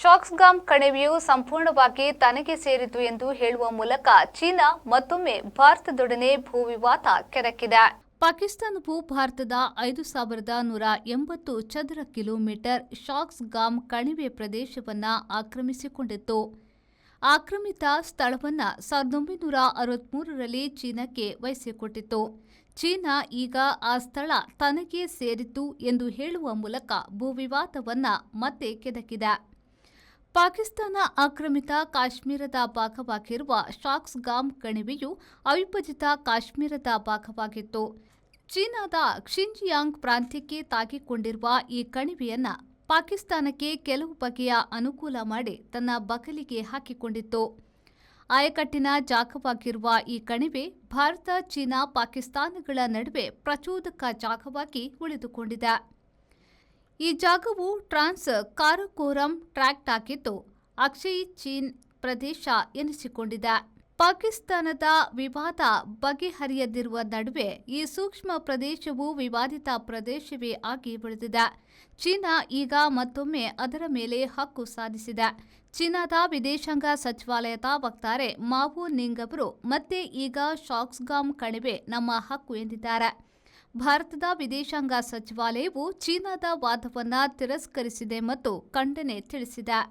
ಶಾಕ್ಸ್ಗಾಮ್ ಕಣಿವೆಯು ಸಂಪೂರ್ಣವಾಗಿ ತನಗೆ ಸೇರಿತು ಎಂದು ಹೇಳುವ ಮೂಲಕ ಚೀನಾ ಮತ್ತೊಮ್ಮೆ ಭಾರತದೊಡನೆ ಭೂವಿವಾದ ಕೆದಕಿದೆ. ಪಾಕಿಸ್ತಾನವು ಭಾರತದ 5,180 ಚದರ ಕಿಲೋಮೀಟರ್ ಶಾಕ್ಸ್ಗಾಮ್ ಕಣಿವೆ ಪ್ರದೇಶವನ್ನು ಆಕ್ರಮಿಸಿಕೊಂಡಿತ್ತು. ಆಕ್ರಮಿತ ಸ್ಥಳವನ್ನು 1963ರಲ್ಲಿ ಚೀನಾಕ್ಕೆ ವಹಿಸಿಕೊಟ್ಟಿತ್ತು. ಚೀನಾ ಈಗ ಆ ಸ್ಥಳ ತನಗೆ ಸೇರಿತು ಎಂದು ಹೇಳುವ ಮೂಲಕ ಭೂವಿವಾದವನ್ನು ಮತ್ತೆ ಕೆದಕಿದೆ. ಪಾಕಿಸ್ತಾನ ಆಕ್ರಮಿತ ಕಾಶ್ಮೀರದ ಭಾಗವಾಗಿರುವ ಶಾಕ್ಸ್ಗಾಮ್ ಕಣಿವೆಯು ಅವಿಭಜಿತ ಕಾಶ್ಮೀರದ ಭಾಗವಾಗಿತ್ತು. ಚೀನಾದ ಕ್ಸಿಂಜಿಯಾಂಗ್ ಪ್ರಾಂತ್ಯಕ್ಕೆ ತಾಗಿಕೊಂಡಿರುವ ಈ ಕಣಿವೆಯನ್ನು ಪಾಕಿಸ್ತಾನಕ್ಕೆ ಕೆಲವು ಬಗೆಯ ಅನುಕೂಲ ಮಾಡಿ ತನ್ನ ಬಗಲಿಗೆ ಹಾಕಿಕೊಂಡಿತ್ತು. ಆಯಕಟ್ಟಿನ ಜಾಗವಾಗಿರುವ ಈ ಕಣಿವೆ ಭಾರತ, ಚೀನಾ, ಪಾಕಿಸ್ತಾನಗಳ ನಡುವೆ ಪ್ರಚೋದಕ ಜಾಗವಾಗಿ ಉಳಿದುಕೊಂಡಿದೆ. ಈ ಜಾಗವು ಟ್ರಾನ್ಸ್ ಕಾರಕೋರಂ ಟ್ರ್ಯಾಕ್ಟ್ ಆಗಿದ್ದು ಅಕ್ಸೈ ಚೀನ್ ಪ್ರದೇಶ ಎನಿಸಿಕೊಂಡಿದೆ. ಪಾಕಿಸ್ತಾನದ ವಿವಾದ ಬಗೆಹರಿಯದಿರುವ ನಡುವೆ ಈ ಸೂಕ್ಷ್ಮ ಪ್ರದೇಶವು ವಿವಾದಿತ ಪ್ರದೇಶವೇ ಆಗಿ ಉಳಿದಿದೆ. ಚೀನಾ ಈಗ ಮತ್ತೊಮ್ಮೆ ಅದರ ಮೇಲೆ ಹಕ್ಕು ಸಾಧಿಸಿದೆ. ಚೀನಾದ ವಿದೇಶಾಂಗ ಸಚಿವಾಲಯದ ವಕ್ತಾರೆ ಮಾವೋ ನಿಂಗ್ ಅವರು ಮತ್ತೆ ಈಗ ಶಾಕ್ಸ್ಗಾಮ್ ಕಣಿವೆ ನಮ್ಮ ಹಕ್ಕು ಎಂದಿದ್ದಾರೆ. ಭಾರತದ ವಿದೇಶಾಂಗ ಸಚಿವಾಲಯವು ಚೀನಾದ ವಾದವನ್ನು ತಿರಸ್ಕರಿಸಿದೆ ಮತ್ತು ಖಂಡನೆ ತಿಳಿಸಿದೆ.